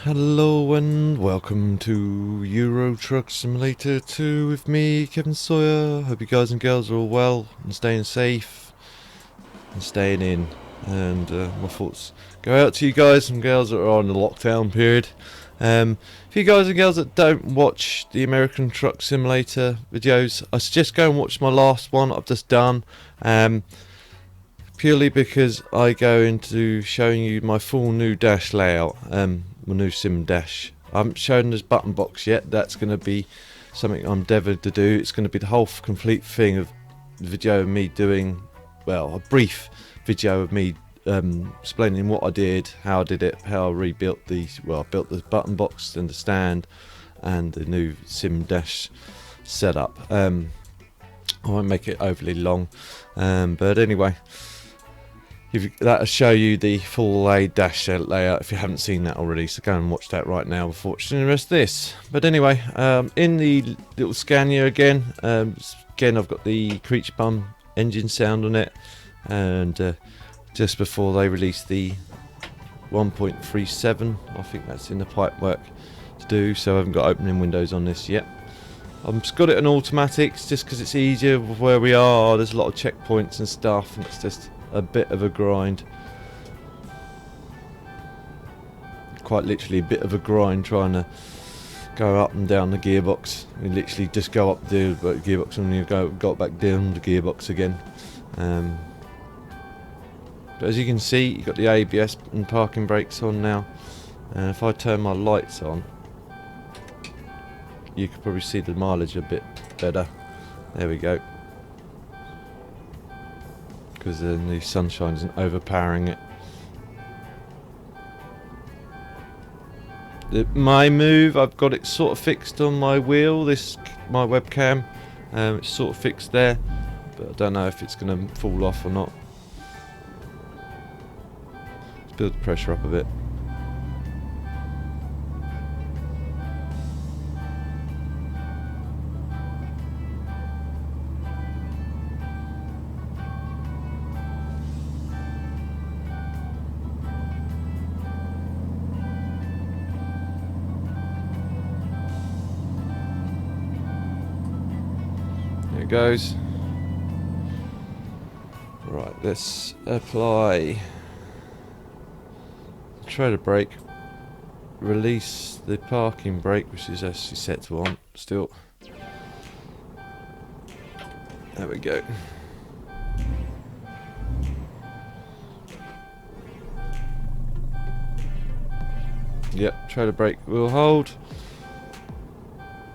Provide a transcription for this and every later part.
Hello and welcome to Euro Truck Simulator 2 with me, Kevin Sawyer. Hope you guys and girls are all well and staying safe and staying in. And my thoughts go out to you guys and girls that are on the lockdown period. For you guys and girls that don't watch the American Truck Simulator videos, I suggest go and watch my last one I've just done. Purely because I go into showing you my full new dash layout, my new simdashd. I haven't shown this button box yet. That's going to be something I'm endeavoured to do. It's going to be the whole complete thing of the video of me doing, well, a brief video of me explaining what I did, how I did it, how I rebuilt the, well, I built the button box and the stand and the new simdashd setup. I won't make it overly long, but anyway. That'll show you the full dash layout if you haven't seen that already, so go and watch that right now before watching the rest of this. But anyway, in the little Scania again, I've got the Creech Bum engine sound on it, and just before they release the 1.37, I think that's in the pipework to do, so I haven't got opening windows on this yet. I've just got it on automatics just because it's easier with where we are. There's a lot of checkpoints and stuff, and it's just a bit of a grind. Quite literally a bit of a grind trying to go up and down the gearbox. You literally just go up the gearbox and you go back down the gearbox again. But as you can see, you've got the ABS and parking brakes on now. And if I turn my lights on, you can probably see the mileage a bit better. There we go. Because then the sunshine isn't overpowering it. My move, I've got it sort of fixed on my wheel, my webcam. It's sort of fixed there, but I don't know if it's going to fall off or not. Let's build the pressure up a bit. There it goes. Right, let's apply the trailer brake, release the parking brake, which is actually set to on still. There we go. Yep, trailer brake will hold.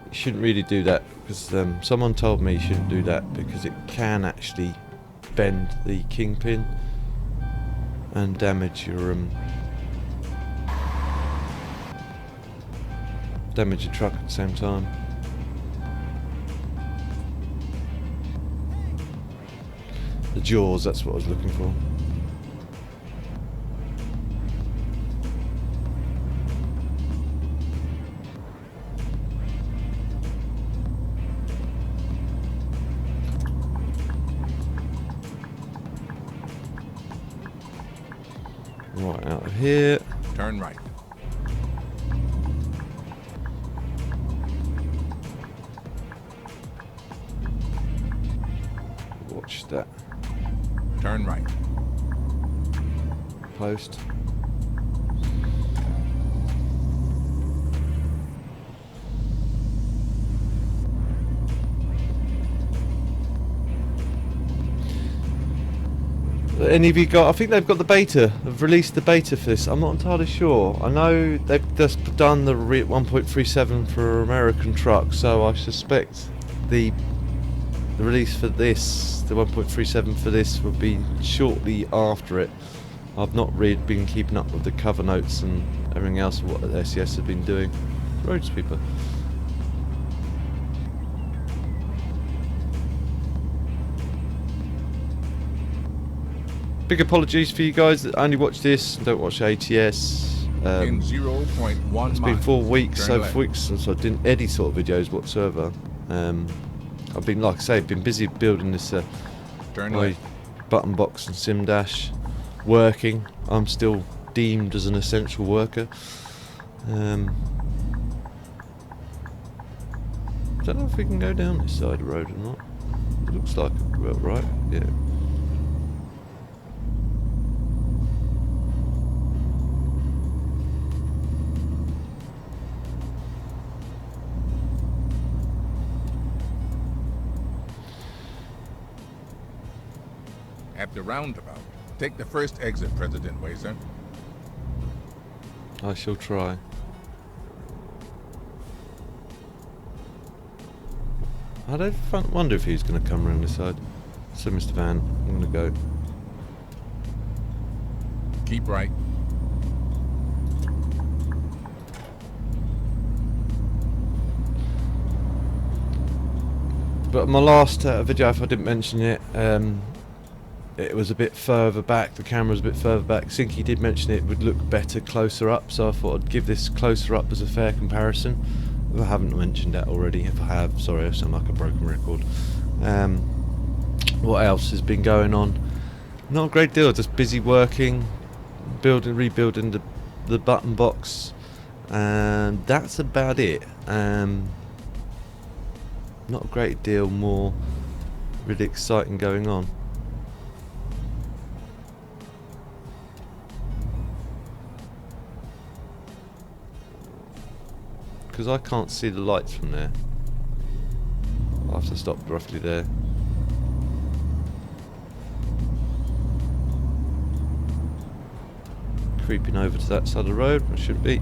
You shouldn't really do that because someone told me you shouldn't do that because it can actually bend the kingpin and damage your truck at the same time. The jaws, that's what I was looking for. Right, out of here. Turn right. Watch that. Turn right. Post. Any of you got? I think they've got the beta. They've released the beta for this. I'm not entirely sure. I know they've just done the 1.37 for American trucks, so I suspect the release for this, the 1.37 for this, will be shortly after it. I've not really been keeping up with the cover notes and everything else of what the SES have been doing. Road sweeper. Big apologies for you guys that only watch this and don't watch ATS. In 0.1 It's been 4 weeks, over 4 weeks since I did any sort of videos whatsoever. I've been, like I say, been busy building this my button box and simdashd working. I'm still deemed as an essential worker. Don't know if we can go down this side of the road or not. It looks like well, right, yeah. At the roundabout, take the first exit, President Wazer. I shall try. I don't wonder if he's going to come around this side. So, Mr. Van, I'm going to go. Keep right. But my last video, if I didn't mention it, it was a bit further back. The camera was a bit further back. Sinky did mention it would look better closer up, so I thought I'd give this closer up as a fair comparison. If I haven't mentioned that already, if I have, sorry, I sound like a broken record. What else has been going on? Not a great deal, just busy working, rebuilding the button box, and that's about it. Not a great deal more really exciting going on. Because I can't see the lights from there. I'll have to stop roughly there. Creeping over to that side of the road, I should be. It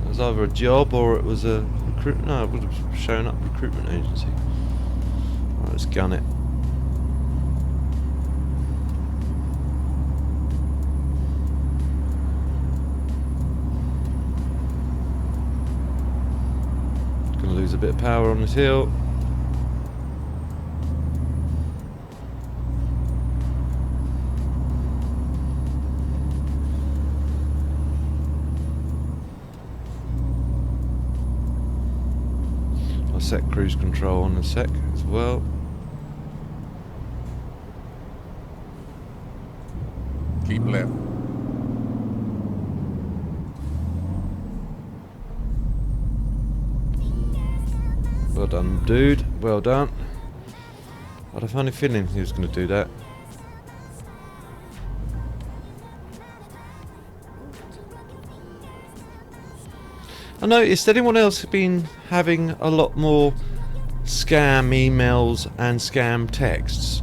was either a job or it was a recruitment. No, it would have shown up recruitment agency. Right, let's gun it. Gonna lose a bit of power on this hill. I'll set cruise control on in a sec as well. Keep left. Well done, dude. Well done. I had a funny feeling he was going to do that. I noticed anyone else has been having a lot more scam emails and scam texts.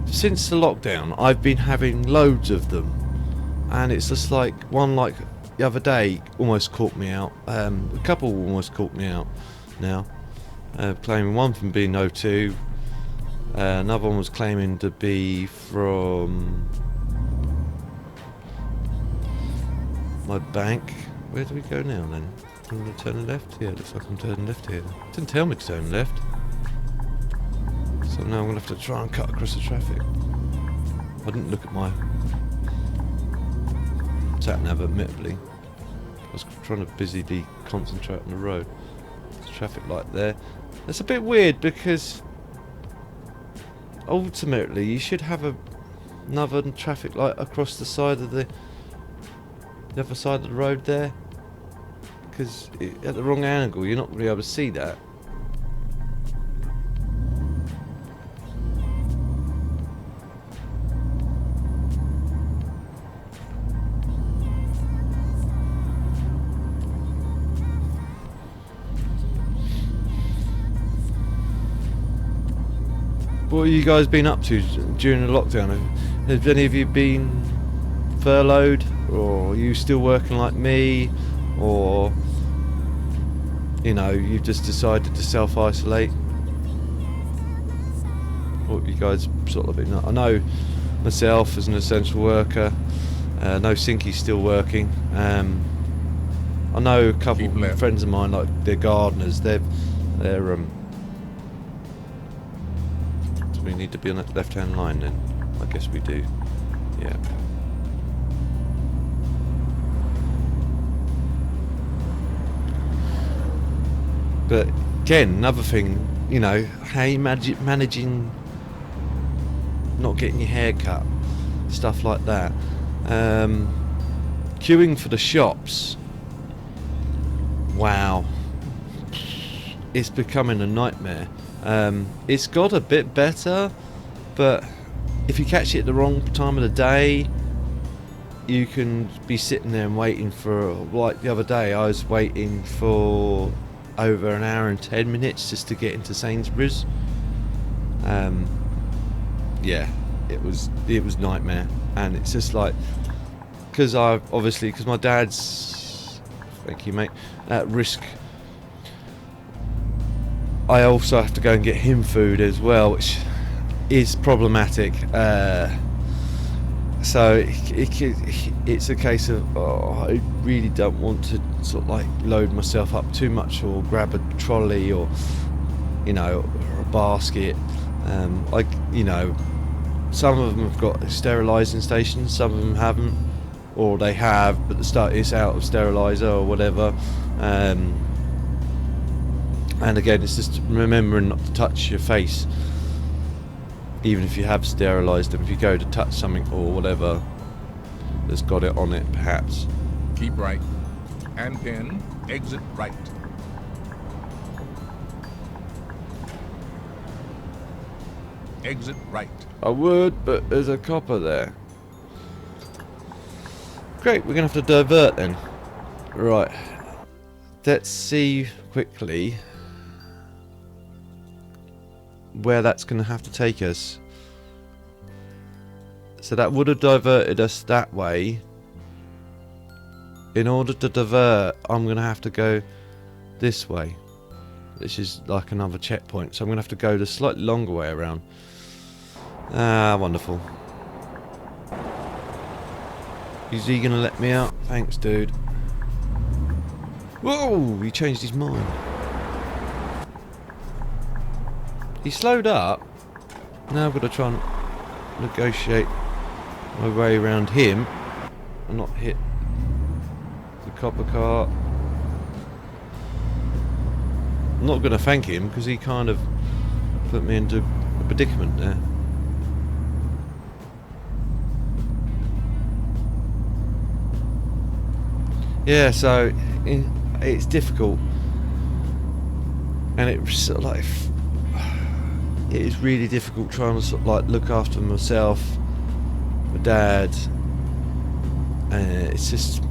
Since the lockdown, I've been having loads of them, and it's just like one like the other day almost caught me out. A couple almost caught me out now. Claiming one from being O2, another one was claiming to be from my bank. Where do we go now then? I'm going to turn left? Yeah, looks like I'm turning left here. Didn't tell me to turn left. So now I'm going to have to try and cut across the traffic. I didn't look at my sat-nav admittedly. I was trying to busily concentrate on the road. There's a traffic light there. It's a bit weird because ultimately you should have another traffic light across the side of the other side of the road there, because at the wrong angle you're not going to be able to see that. What have you guys been up to during the lockdown? Have any of you been furloughed, or are you still working like me, or you know, you've just decided to self-isolate? What have you guys sort of been? I know myself as an essential worker. I know Sinky's still working. I know a couple of friends of mine, like they're gardeners. They're we need to be on that left-hand line then. I guess we do. Yeah. But again, another thing, you know, how you managing not getting your hair cut, stuff like that. Queuing for the shops, wow, it's becoming a nightmare. It's got a bit better, but if you catch it at the wrong time of the day, you can be sitting there and waiting for, like the other day I was waiting for over an hour and 10 minutes just to get into Sainsbury's. Yeah, it was nightmare. And it's just like, because my dad's, thank you mate, at risk, I also have to go and get him food as well, which is problematic. So it's a case of, I really don't want to sort of like load myself up too much or grab a trolley or, you know, or a basket. Some of them have got sterilising stations, some of them haven't, or they have, but the start is out of steriliser or whatever. And again, it's just remembering not to touch your face, even if you have sterilised them. If you go to touch something or whatever that's got it on it, perhaps. Keep right. And then exit right. Exit right. I would, but there's a copper there. Great, we're going to have to divert then. Right. Let's see quickly where that's going to have to take us. So that would have diverted us that way. In order to divert, I'm going to have to go this way. This is like another checkpoint, so I'm going to have to go the slightly longer way around. Ah, wonderful. Is he going to let me out? Thanks, dude. Whoa, he changed his mind. He slowed up. Now I've got to try and negotiate my way around him and not hit the copper cart. I'm not going to thank him because he kind of put me into a predicament there. Yeah, so it's difficult, and it's sort of like, it is really difficult trying to sort of like look after myself, my dad, and it's just,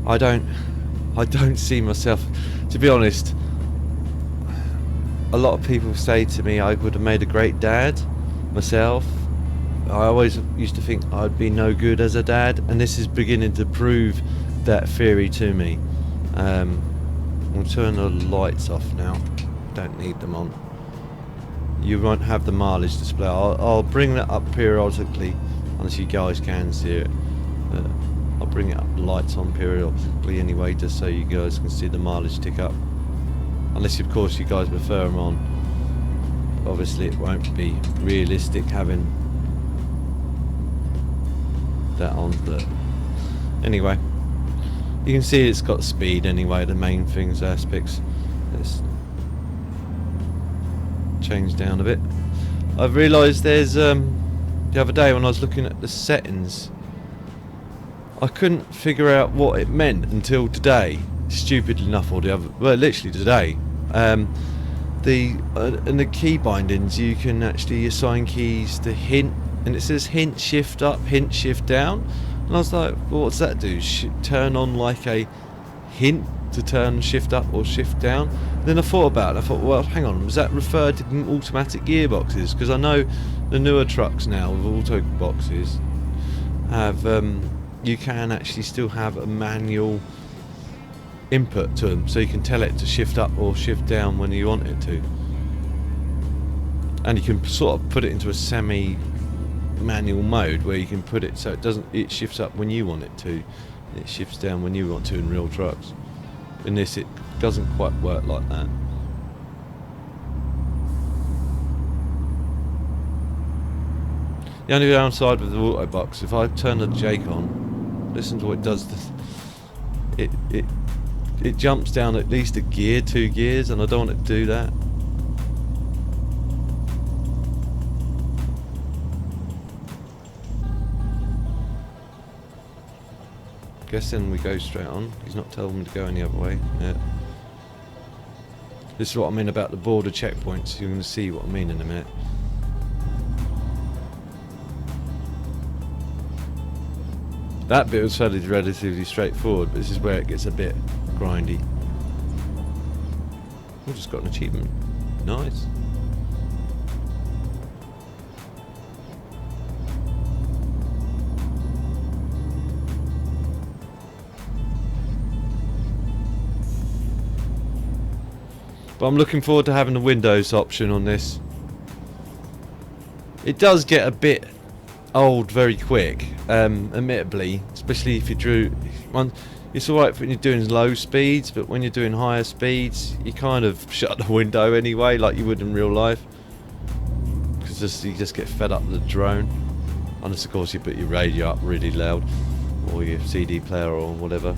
I don't see myself, to be honest. A lot of people say to me I would have made a great dad myself. I always used to think I'd be no good as a dad, and this is beginning to prove that theory to me. We'll turn the lights off now. Don't need them on. You won't have the mileage display. I'll bring that up periodically, unless you guys can see it. I'll bring it up, the lights on periodically anyway, just so you guys can see the mileage tick up. Unless, of course, you guys prefer them on. Obviously, it won't be realistic having that on, but anyway, you can see it's got speed anyway. The main things, aspects. Let's change down a bit. I've realised there's the other day when I was looking at the settings, I couldn't figure out what it meant until today. Stupidly enough, or the other, well, literally today. In the key bindings, you can actually assign keys to hint. And it says hint shift up, hint shift down, and I was like, well, what's that do? Turn on like a hint to turn shift up or shift down? Then I thought about it. I thought, well, hang on, was that referred to automatic gearboxes? Because I know the newer trucks now with auto boxes have you can actually still have a manual input to them, so you can tell it to shift up or shift down when you want it to, and you can sort of put it into a semi manual mode where you can put it so it shifts up when you want it to, and it shifts down when you want to in real trucks. In this, it doesn't quite work like that. The only downside with the auto box, if I turn the Jake on, listen to what it does. It it jumps down at least a gear, 2 gears, and I don't want it to do that. Guess then we go straight on. He's not telling me to go any other way. Yeah. This is what I mean about the border checkpoints. You're going to see what I mean in a minute. That bit was fairly relatively straightforward, but this is where it gets a bit grindy. We've just got an achievement. Nice. But I'm looking forward to having the Windows option on this. It does get a bit old very quick, admittedly, especially if you drew. It's alright when you're doing low speeds, but when you're doing higher speeds, you kind of shut the window anyway, like you would in real life. Because you just get fed up with the drone. Unless, of course, you put your radio up really loud, or your CD player, or whatever.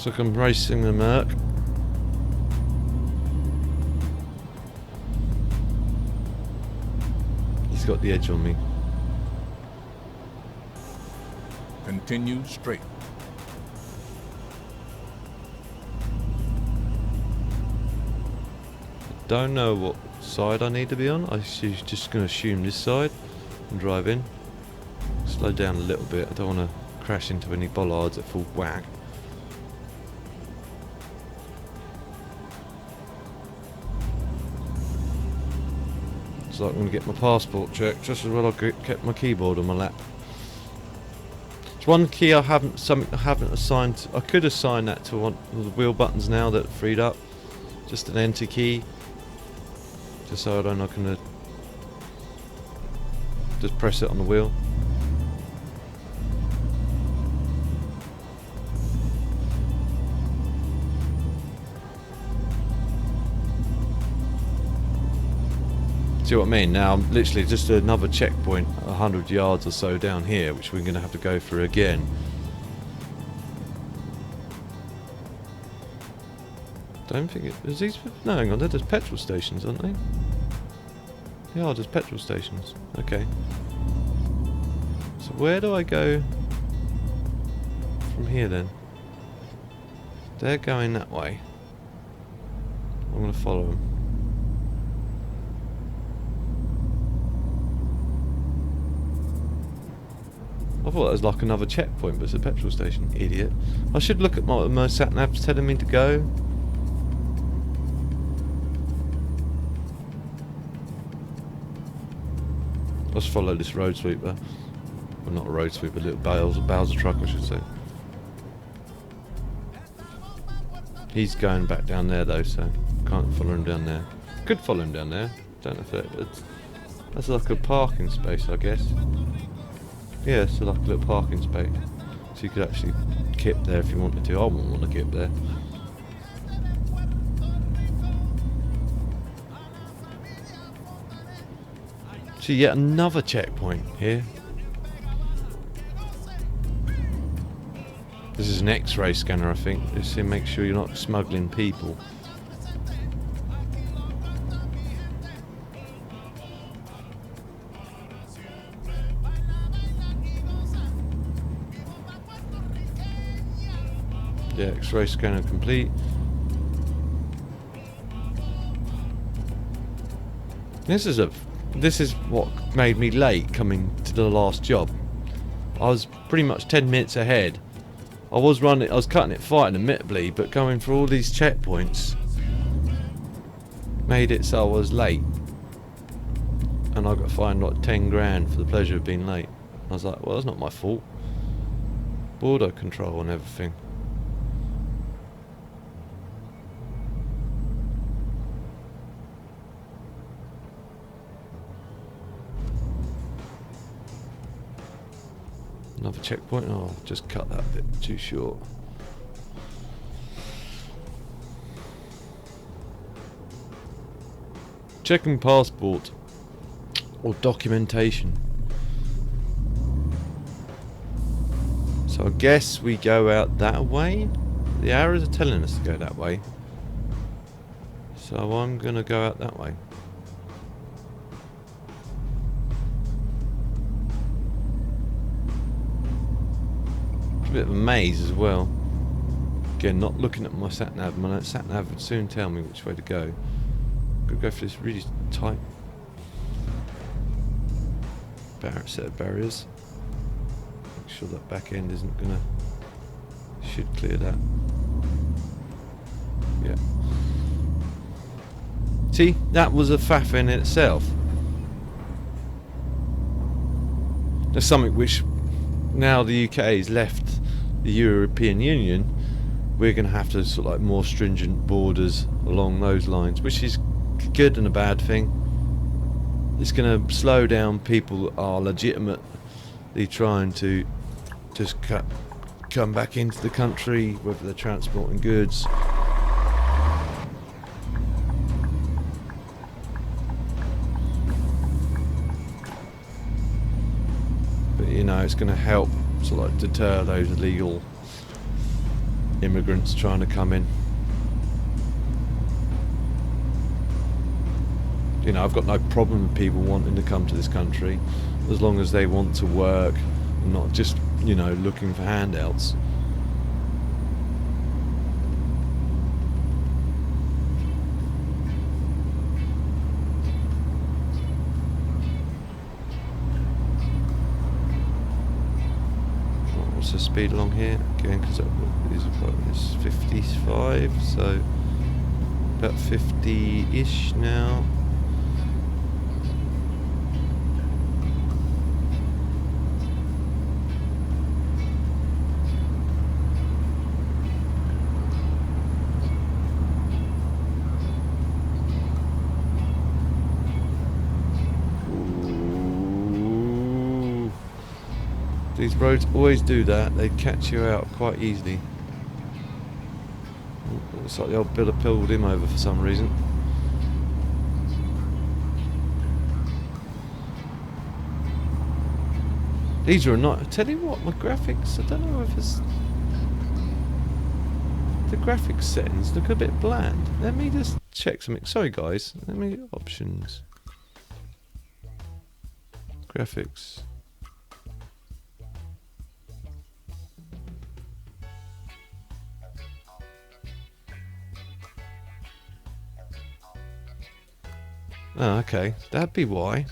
Looks like I'm racing the Merc. He's got the edge on me. Continue straight. Don't know what side I need to be on. I'm just going to assume this side and drive in. Slow down a little bit. I don't want to crash into any bollards at full whack. So I'm going to get my passport checked just as well. I kept my keyboard on my lap. It's one key I haven't assigned. I could assign that to one of the wheel buttons now that are freed up. Just an enter key. Just so I don't, I can just press it on the wheel. See what I mean? Now I'm literally just another checkpoint 100 yards or so down here, which we're going to have to go through again. Don't think it is these. No, hang on, they're just petrol stations, aren't they? They are just petrol stations. Okay. So where do I go from here then? They're going that way. I'm going to follow them. I thought it was like another checkpoint, but it's a petrol station. Idiot. I should look at what my sat-nav's telling me to go. Let's follow this road sweeper. Well, not a road sweeper, a little Bowser truck, I should say. He's going back down there though, so can't follow him down there. Could follow him down there. Don't know if that's like a parking space, I guess. Yeah, so like a little parking space. So you could actually kip there if you wanted to. I wouldn't want to kip there. See, yet another checkpoint here. This is an X-ray scanner, I think. Just to make sure you're not smuggling people. Yeah, X-ray scanner complete. This is what made me late coming to the last job. I was pretty much 10 minutes ahead. I was cutting it fine, admittedly, but going through all these checkpoints, made it so I was late, and I got fined like 10 grand for the pleasure of being late. I was like, well, that's not my fault. Border control and everything. Another checkpoint. Oh, I'll just cut that bit too short. Checking passport or documentation. So I guess we go out that way. The arrows are telling us to go that way. So I'm gonna go out that way. It's a bit of a maze as well. Again, not looking at my sat nav. My sat nav would soon tell me which way to go. I'm gonna go for this really tight set of barriers. Make sure that back end isn't gonna. Should clear that. Yeah. See, that was a faff in itself. There's something which, now the UK has left the European Union, we're going to have to sort of like more stringent borders along those lines, which is good and a bad thing. It's going to slow down people that are legitimately trying to just come back into the country, whether they're transporting goods. But you know, it's going to help sort of like deter those illegal immigrants trying to come in. You know, I've got no problem with people wanting to come to this country as long as they want to work and not just, you know, looking for handouts. What's the speed along here? Again, because it's 55, so about 50-ish now. These roads always do that, they catch you out quite easily. Looks like the old Biller pulled him over for some reason. These are not. I tell you what, my graphics, I don't know if it's. The graphics settings look a bit bland. Let me just check something. Sorry guys, let me options. Graphics. Oh, okay. That'd be why.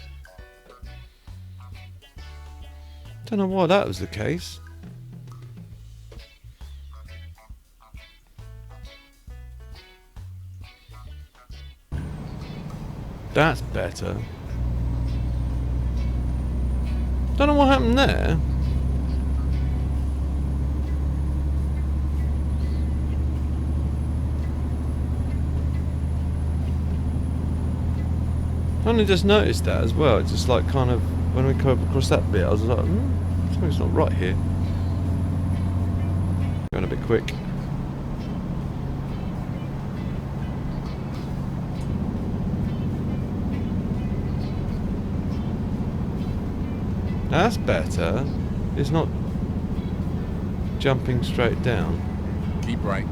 Don't know why that was the case. That's better. Don't know what happened there. I only just noticed that as well. It's just like kind of when we come across that bit, I was like, something's not right here. Going a bit quick. That's better. It's not jumping straight down. Keep right.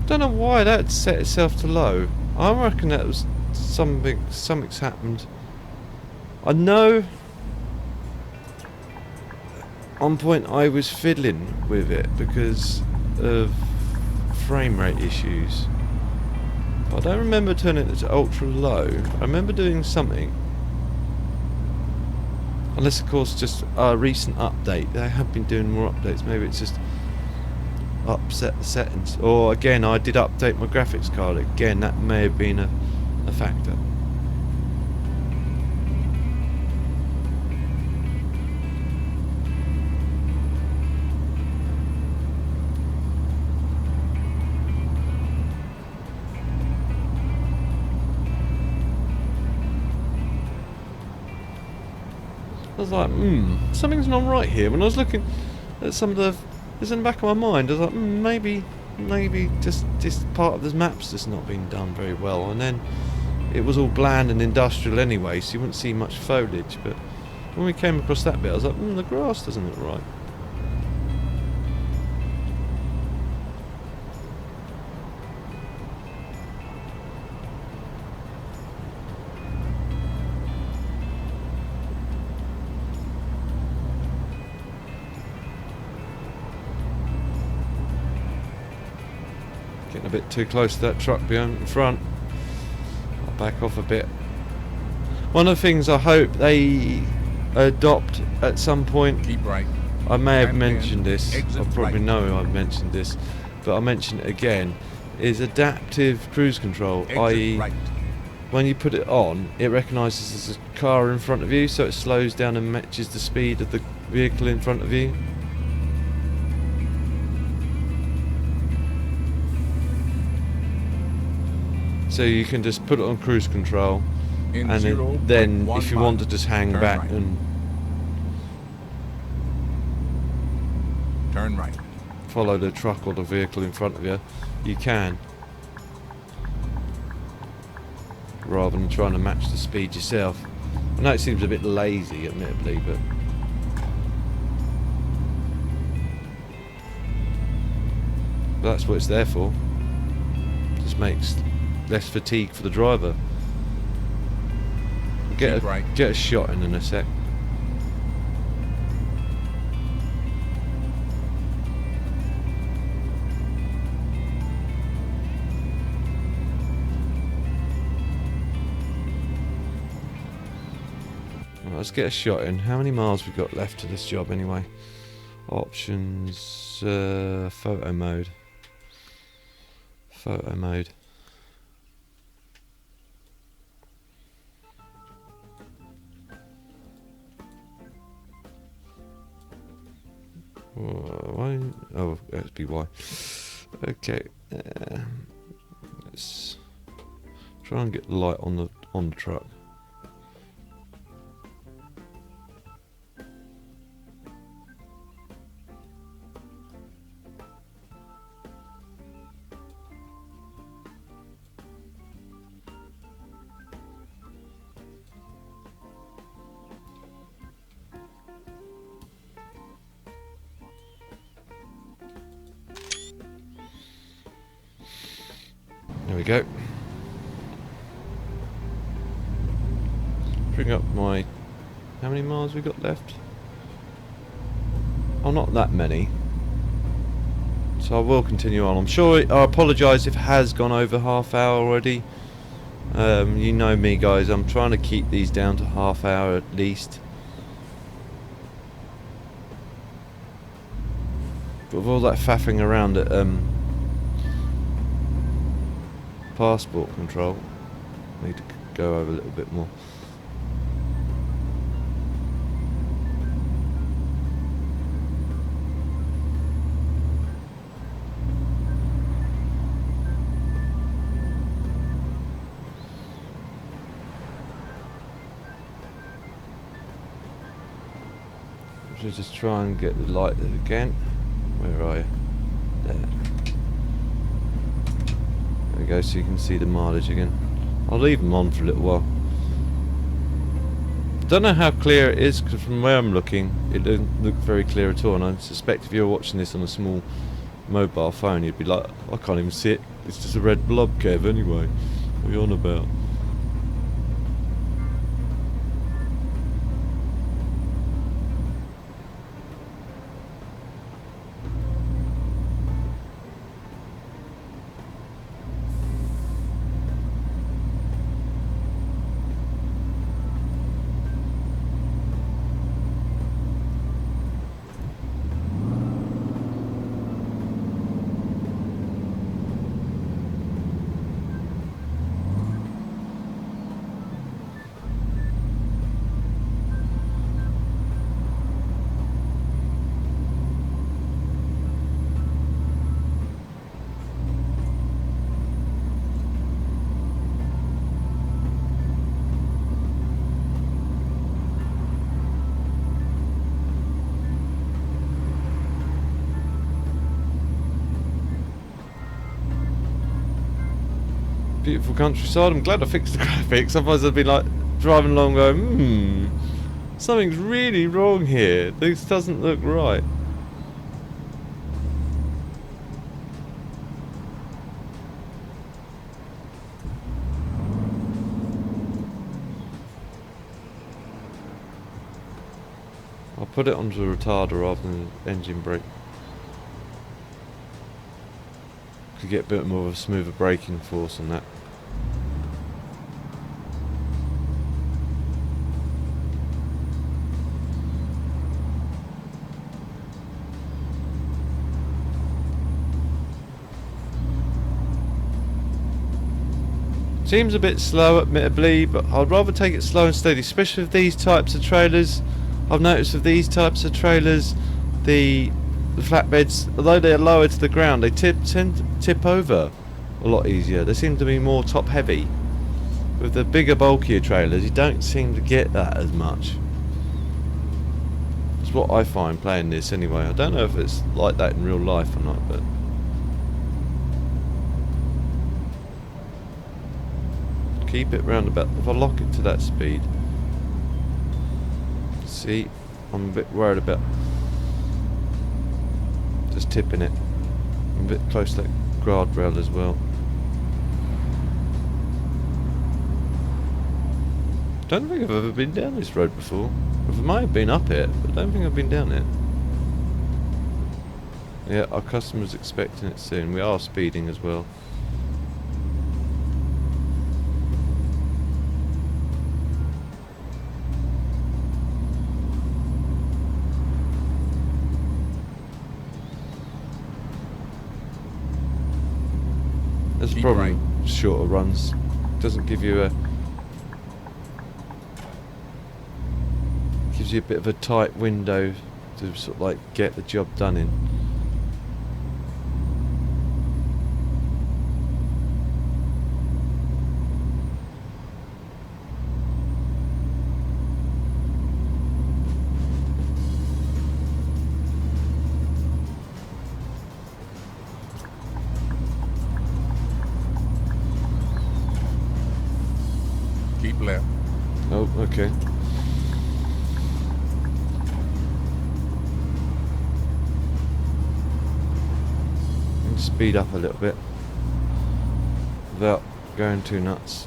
Don't know why that set itself to low. I reckon that was something's happened. I know on point I was fiddling with it because of frame rate issues. I don't remember turning it to ultra low. I remember doing something. Unless, of course, just a recent update. They have been doing more updates. Maybe it's just upset the settings. Or, again, I did update my graphics card. Again, that may have been a factor. I was like, something's not right here. When I was looking at some of the... It's in the back of my mind. I was like, maybe just this part of the map's just not being done very well. And then it was all bland and industrial anyway, so you wouldn't see much foliage. But when we came across that bit, I was like, the grass doesn't look right. Getting a bit too close to that truck behind in front. I'll back off a bit. One of the things I hope they adopt at some point, Keep right. I may have And mentioned this, I exit probably right. know I've mentioned this, but I'll mention it again, is adaptive cruise control, Exit i.e. right. when you put it on, it recognises there's a car in front of you, so it slows down and matches the speed of the vehicle in front of you. So you can just put it on cruise control, In and then 0.1 if you want to miles, just hang turn back right. and Turn right. follow the truck or the vehicle in front of you, you can. Rather than trying to match the speed yourself. I know it seems a bit lazy, admittedly, but that's what it's there for. Just makes less fatigue for the driver. Keep right. Get a shot in a sec. Right, let's get a shot in. How many miles we got left to this job anyway? Options, photo mode. Photo mode. Why? Oh, that's BY. Okay, let's try and get the light on the truck. There we go. Bring up my... How many miles we got left? Oh, not that many. So I will continue on. I'm sure I apologise if it has gone over half hour already. You know me, guys. I'm trying to keep these down to half hour at least. But with all that faffing around at passport control, I need to go over a little bit more. Should just try and get the light again. Where are you? There. There we go, so you can see the mileage again. I'll leave them on for a little while. Don't know how clear it is, because from where I'm looking, it doesn't look very clear at all. And I suspect if you're watching this on a small mobile phone, you'd be like, I can't even see it. It's just a red blob, Kev, anyway. What are you on about? Beautiful countryside. I'm glad I fixed the graphics. Otherwise I'd be like driving along going, something's really wrong here. This doesn't look right. I'll put it onto a retarder rather than engine brake. To get a bit more of a smoother braking force on that. Seems a bit slow admittedly, but I'd rather take it slow and steady, especially with these types of trailers. I've noticed with these types of trailers, the flatbeds, although they're lower to the ground, they tend to tip over a lot easier. They seem to be more top heavy. With the bigger, bulkier trailers, you don't seem to get that as much. That's what I find playing this anyway. I don't know if it's like that in real life or not, but... keep it round about, if I lock it to that speed. See, I'm a bit worried about just tipping it. I'm a bit close to that guardrail as well. Don't think I've ever been down this road before. I might have been up it, but I don't think I've been down it. Yeah, our customer's expecting it soon. We are speeding as well. There's Keep probably right. shorter runs. Doesn't give you a... gives you a bit of a tight window to sort of like get the job done in. Keep left. Oh, okay. And speed up a little bit without going too nuts.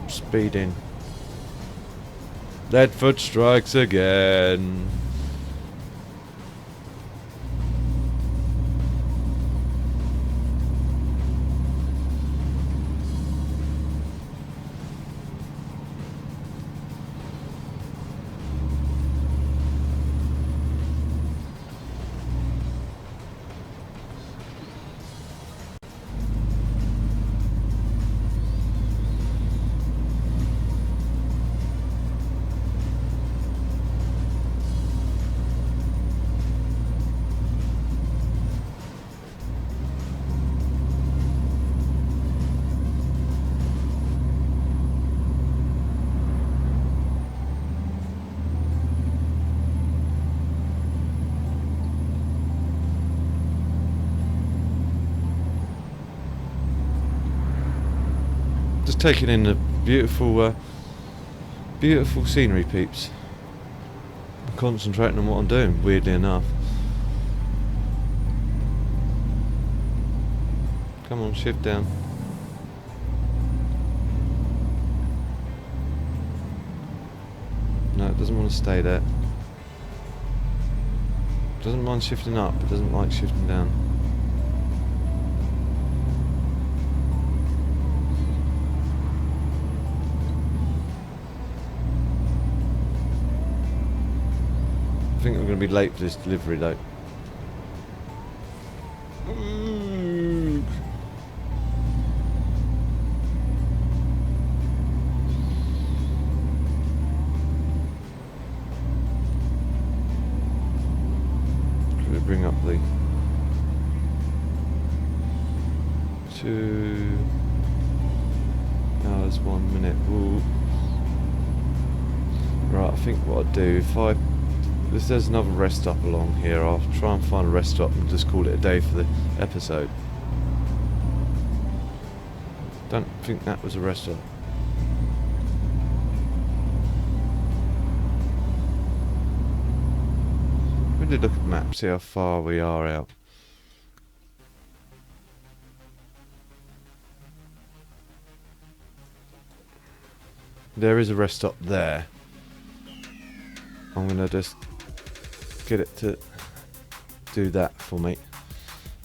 Speeding. Leadfoot strikes again. Just taking in the beautiful, beautiful scenery, peeps. I'm concentrating on what I'm doing, weirdly enough. Come on, shift down. No, it doesn't want to stay there. Doesn't mind shifting up, but doesn't like shifting down. I think I'm going to be late for this delivery though. 2 hours 1 minute. Ooh. Right, I think what I'll do, if there's another rest stop along here, I'll try and find a rest stop and just call it a day for the episode. Don't think that was a rest stop. Really look at the map, see how far we are out. There is a rest stop there. I'm gonna just get it to do that for me,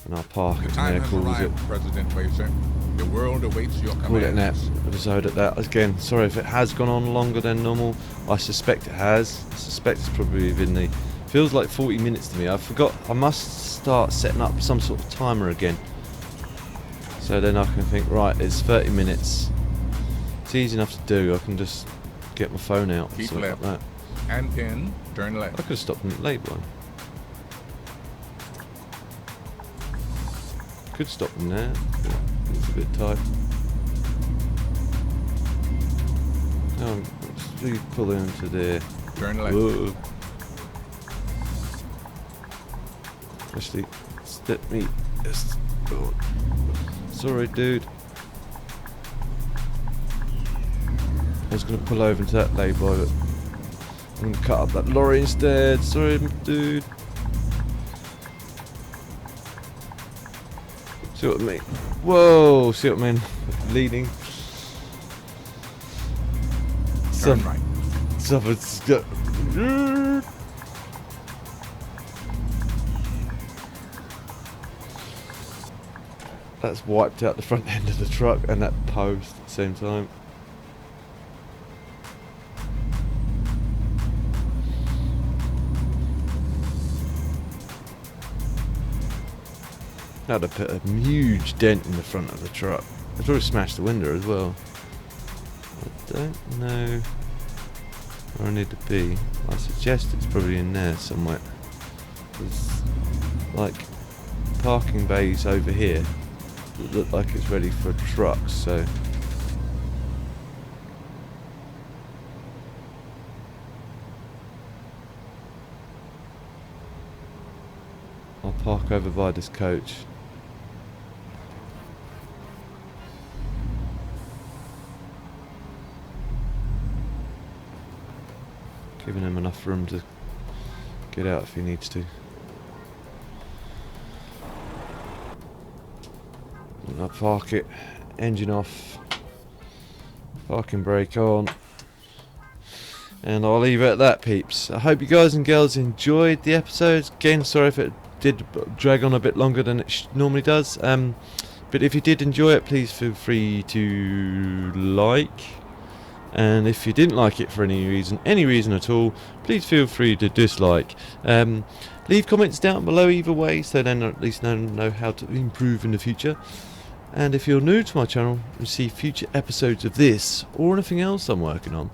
and I'll park it Time there. has Calls it. arrived, President Wazer. The world awaits your Call it an commands. episode at that. Again, sorry if it has gone on longer than normal. I suspect it has. I suspect it's probably been the. Feels like 40 minutes to me. I forgot. I must start setting up some sort of timer again. So then I can think, right, it's 30 minutes. It's easy enough to do. I can just get my phone out. Keep Something like left. that. And in, turn I left. could have stopped in the late one. Could stop in there. It's a bit tight. No, let's really pull into there. Turn left. Whoa. Actually, let me just. Oh. Sorry, dude. I was going to pull over into that lay-by, but I'm going to cut up that lorry instead. Sorry, dude. See what I mean? Whoa! See what I mean? Leading. Turn right. Someone's got. That's wiped out the front end of the truck and that post at the same time. That'd have put a huge dent in the front of the truck. It's probably smashed the window as well. I don't know where I need to be. I suggest it's probably in there somewhere. There's like parking bays over here that look like it's ready for trucks, so I'll park over by this coach. Giving him enough room to get out if he needs to. And I'll park it, engine off, parking brake on, and I'll leave it at that, peeps. I hope you guys and girls enjoyed the episode. Again, sorry if it did drag on a bit longer than it normally does. But if you did enjoy it, please feel free to like. And if you didn't like it for any reason at all, please feel free to dislike. Leave comments down below either way, so then at least know how to improve in the future. And if you're new to my channel and see future episodes of this or anything else I'm working on,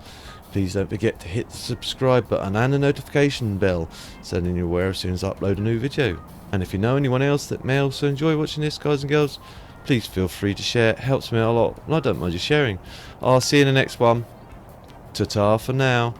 please don't forget to hit the subscribe button and the notification bell so then you're aware as soon as I upload a new video. And if you know anyone else that may also enjoy watching this, guys and girls, please feel free to share. It helps me out a lot, and I don't mind you sharing. I'll see you in the next one. Ta-ta for now.